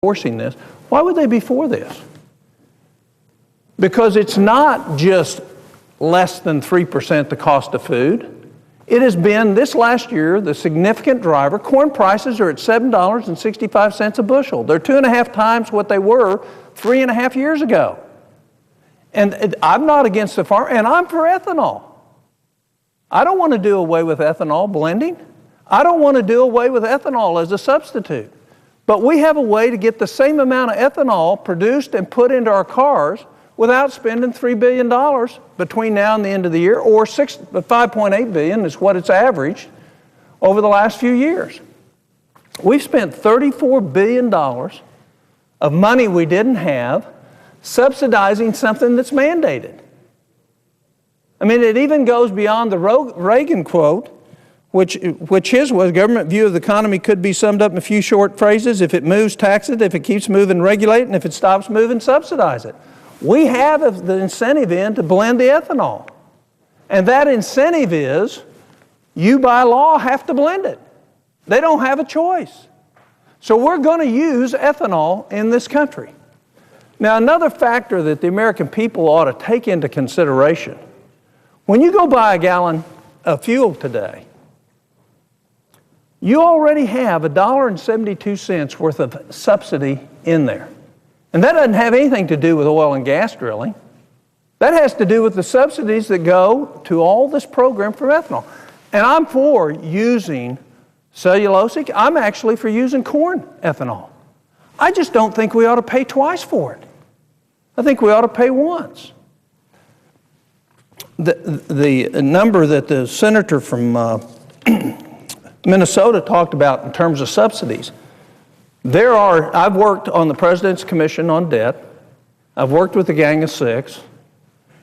enforcing this. Why would they be for this? Because it's not just less than 3% the cost of food. It has been, this last year, the significant driver. Corn prices are at $7.65 a bushel. They're 2.5 times what they were 3.5 years ago. And I'm not against the farm, and I'm for ethanol. I don't want to do away with ethanol blending. I don't want to do away with ethanol as a substitute. But we have a way to get the same amount of ethanol produced and put into our cars without spending $3 billion between now and the end of the year, or $5.8 billion is what it's averaged over the last few years. We've spent $34 billion of money we didn't have subsidizing something that's mandated. I mean, it even goes beyond the Reagan quote, which his was, government view of the economy could be summed up in a few short phrases: if it moves, tax it; if it keeps moving, regulate it; and if it stops moving, subsidize it. We have the incentive in to blend the ethanol. And that incentive is, you by law have to blend it. They don't have a choice. So we're going to use ethanol in this country. Now, another factor that the American people ought to take into consideration: when you go buy a gallon of fuel today, you already have $1.72 worth of subsidy in there. And that doesn't have anything to do with oil and gas drilling. That has to do with the subsidies that go to all this program for ethanol. And I'm for using cellulosic. I'm actually for using corn ethanol. I just don't think we ought to pay twice for it. I think we ought to pay once. The number that the senator from Minnesota talked about in terms of subsidies, I've worked on the President's Commission on Debt. I've worked with the Gang of Six.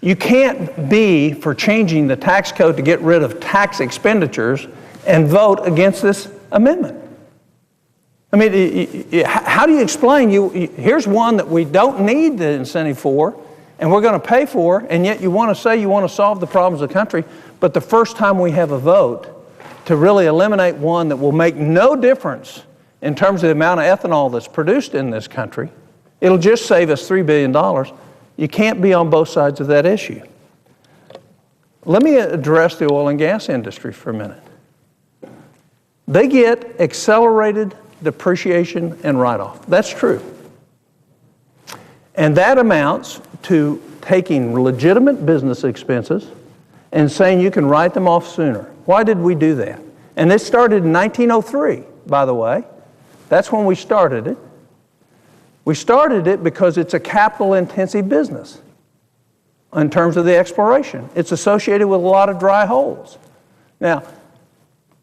You can't be for changing the tax code to get rid of tax expenditures and vote against this amendment. I mean, how do you explain, here's one that we don't need the incentive for, and we're going to pay for, and yet you want to say you want to solve the problems of the country, but the first time we have a vote to really eliminate one that will make no difference in terms of the amount of ethanol that's produced in this country, it'll just save us $3 billion. You can't be on both sides of that issue. Let me address the oil and gas industry for a minute. They get accelerated depreciation and write-off. That's true. And that amounts to taking legitimate business expenses and saying you can write them off sooner. Why did we do that? And this started in 1903, by the way. That's when we started it. We started it because it's a capital-intensive business in terms of the exploration. It's associated with a lot of dry holes. Now,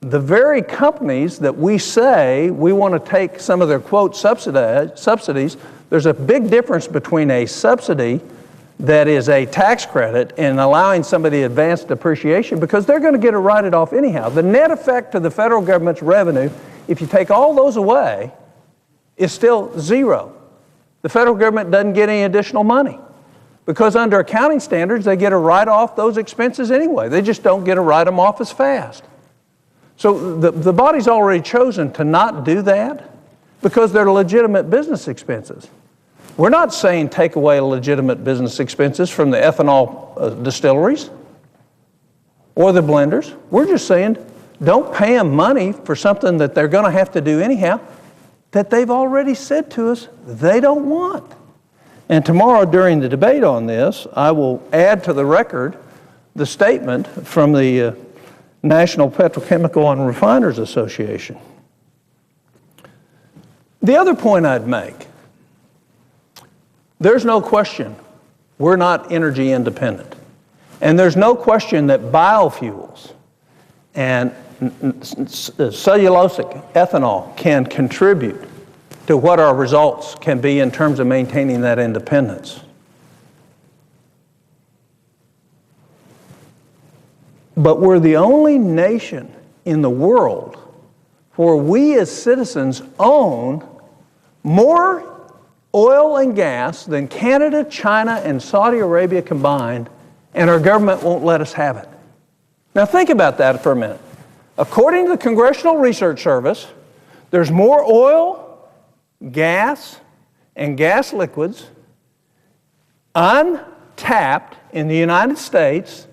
the very companies that we say we want to take some of their, quote, subsidies, there's a big difference between a subsidy that is a tax credit and allowing somebody advanced depreciation, because they're going to get to write it off anyhow. The net effect to the federal government's revenue, if you take all those away, is still zero. The federal government doesn't get any additional money because under accounting standards, they get to write off those expenses anyway. They just don't get to write them off as fast. So the body's already chosen to not do that because they're legitimate business expenses. We're not saying take away legitimate business expenses from the ethanol distilleries or the blenders. We're just saying don't pay them money for something that they're going to have to do anyhow that they've already said to us they don't want. And tomorrow during the debate on this, I will add to the record the statement from the National Petrochemical and Refiners Association. The other point I'd make, there's no question we're not energy independent. And there's no question that biofuels and cellulosic ethanol can contribute to what our results can be in terms of maintaining that independence. But we're the only nation in the world where we as citizens own more oil and gas than Canada, China, and Saudi Arabia combined, and our government won't let us have it. Now think about that for a minute. According to the Congressional Research Service, there's more oil gas and gas liquids untapped in the United States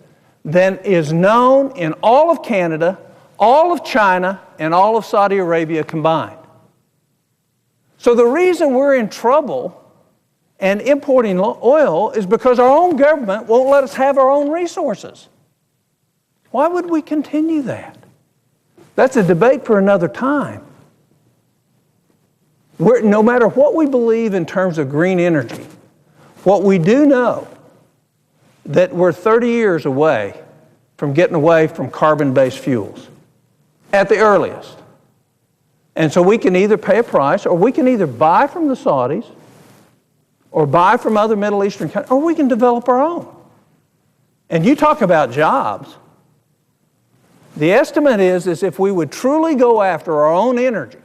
than is known in all of Canada, all of China, and all of Saudi Arabia combined. So the reason we're in trouble and importing oil is because our own government won't let us have our own resources. Why would we continue that? That's a debate for another time. No matter what we believe in terms of green energy, what we do know that we're 30 years away from getting away from carbon-based fuels at the earliest. And so we can either pay a price, or we can either buy from the Saudis or buy from other Middle Eastern countries, or we can develop our own. And you talk about jobs. The estimate is if we would truly go after our own energy,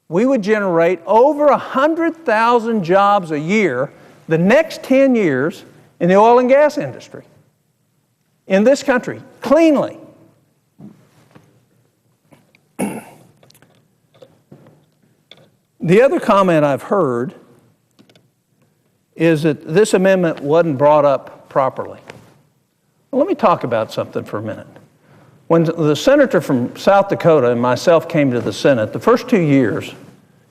we would generate over 100,000 jobs a year the next 10 years in the oil and gas industry in this country, cleanly. The other comment I've heard is that this amendment wasn't brought up properly. Well, let me talk about something for a minute. When the senator from South Dakota and myself came to the Senate, the first 2 years,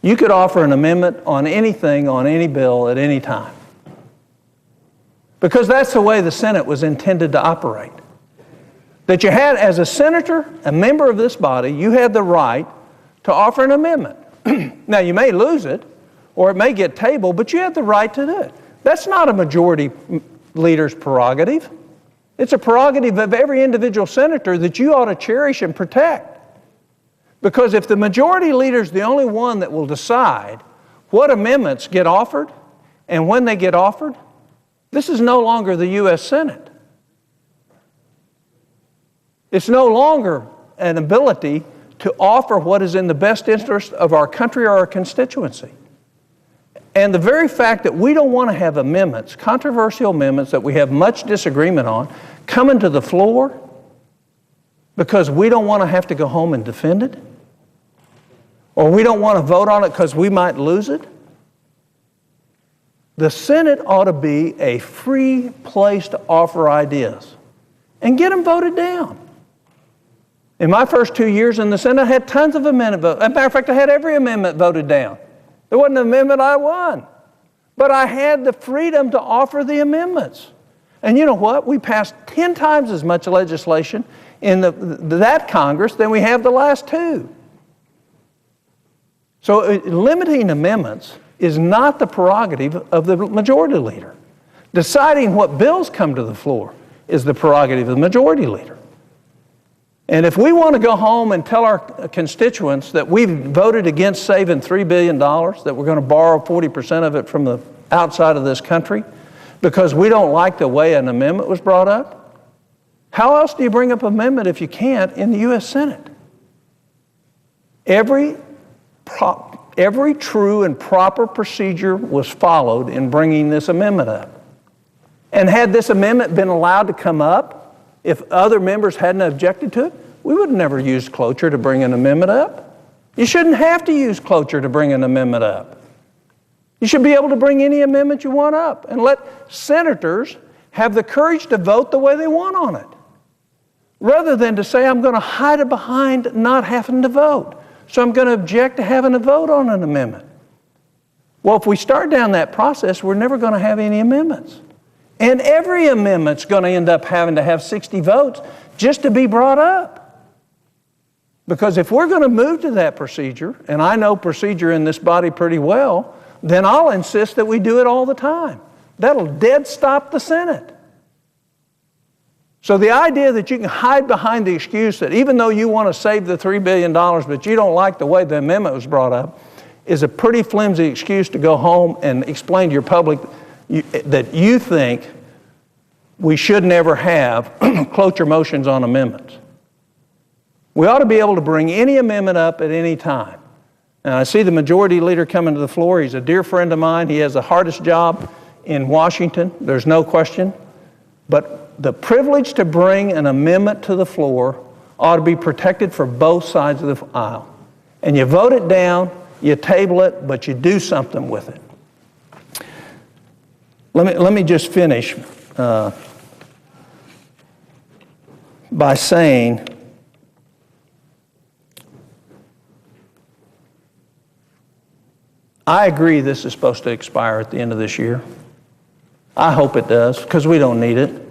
you could offer an amendment on anything, on any bill, at any time. Because that's the way the Senate was intended to operate. That you had, as a senator, a member of this body, you had the right to offer an amendment. Now, you may lose it, or it may get tabled, but you have the right to do it. That's not a majority leader's prerogative. It's a prerogative of every individual senator that you ought to cherish and protect. Because if the majority leader is the only one that will decide what amendments get offered and when they get offered, this is no longer the U.S. Senate. It's no longer an ability to offer what is in the best interest of our country or our constituency. And the very fact that we don't want to have amendments, controversial amendments that we have much disagreement on, coming to the floor because we don't want to have to go home and defend it, or we don't want to vote on it because we might lose it. The Senate ought to be a free place to offer ideas and get them voted down. In my first 2 years in the Senate, I had tons of amendment votes. As a matter of fact, I had every amendment voted down. There wasn't an amendment I won. But I had the freedom to offer the amendments. And you know what? We passed 10 times as much legislation in that Congress than we have the last 2. So limiting amendments is not the prerogative of the majority leader. Deciding what bills come to the floor is the prerogative of the majority leader. And if we want to go home and tell our constituents that we've voted against saving $3 billion, that we're going to borrow 40% of it from the outside of this country because we don't like the way an amendment was brought up, how else do you bring up an amendment if you can't in the U.S. Senate? Every true and proper procedure was followed in bringing this amendment up. And had this amendment been allowed to come up, if other members hadn't objected to it, we would have never used cloture to bring an amendment up. You shouldn't have to use cloture to bring an amendment up. You should be able to bring any amendment you want up and let senators have the courage to vote the way they want on it, rather than to say, I'm going to hide it behind not having to vote, so I'm going to object to having a vote on an amendment. Well, if we start down that process, we're never going to have any amendments. And every amendment's going to end up having to have 60 votes just to be brought up. Because if we're going to move to that procedure, and I know procedure in this body pretty well, then I'll insist that we do it all the time. That'll dead stop the Senate. So the idea that you can hide behind the excuse that even though you want to save the $3 billion, but you don't like the way the amendment was brought up, is a pretty flimsy excuse to go home and explain to your public that you think we should never have cloture motions on amendments. We ought to be able to bring any amendment up at any time. And I see the majority leader coming to the floor. He's a dear friend of mine. He has the hardest job in Washington. There's no question. But the privilege to bring an amendment to the floor ought to be protected for both sides of the aisle. And you vote it down, you table it, but you do something with it. Let me just finish by saying I agree this is supposed to expire at the end of this year. I hope it does, because we don't need it.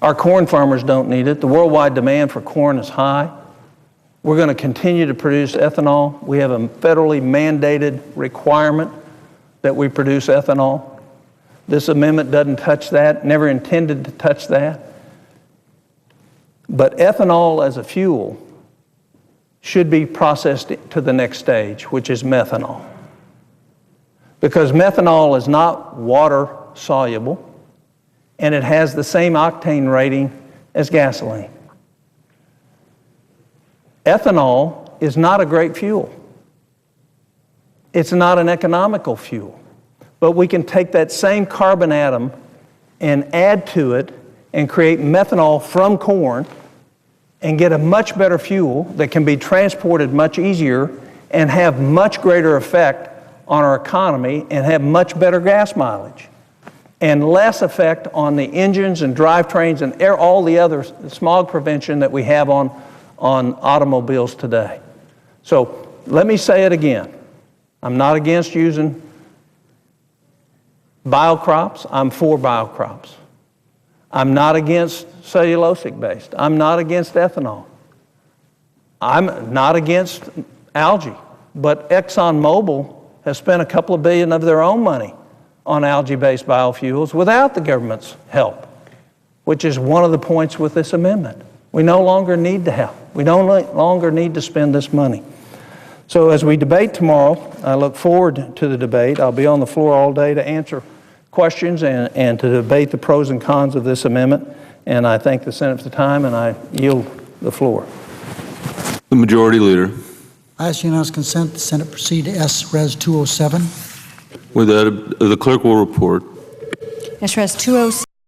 Our corn farmers don't need it. The worldwide demand for corn is high. We're going to continue to produce ethanol. We have a federally mandated requirement that we produce ethanol. This amendment doesn't touch that, never intended to touch that. But ethanol as a fuel should be processed to the next stage, which is methanol. Because methanol is not water soluble, and it has the same octane rating as gasoline. Ethanol is not a great fuel. It's not an economical fuel. But we can take that same carbon atom and add to it and create methanol from corn and get a much better fuel that can be transported much easier and have much greater effect on our economy and have much better gas mileage and less effect on the engines and drivetrains and all the other smog prevention that we have on automobiles today. So let me say it again. I'm not against using biocrops. I'm for biocrops. I'm not against cellulosic based. I'm not against ethanol. I'm not against algae. But ExxonMobil has spent a couple of billion of their own money on algae-based biofuels without the government's help, which is one of the points with this amendment. We no longer need the help. We no longer need to spend this money. So as we debate tomorrow, I look forward to the debate. I'll be on the floor all day to answer questions and to debate the pros and cons of this amendment. And I thank the Senate for the time, and I yield the floor. The Majority Leader. I ask unanimous consent the Senate proceed to S-Res 207. With that, the clerk will report. S-Res 207.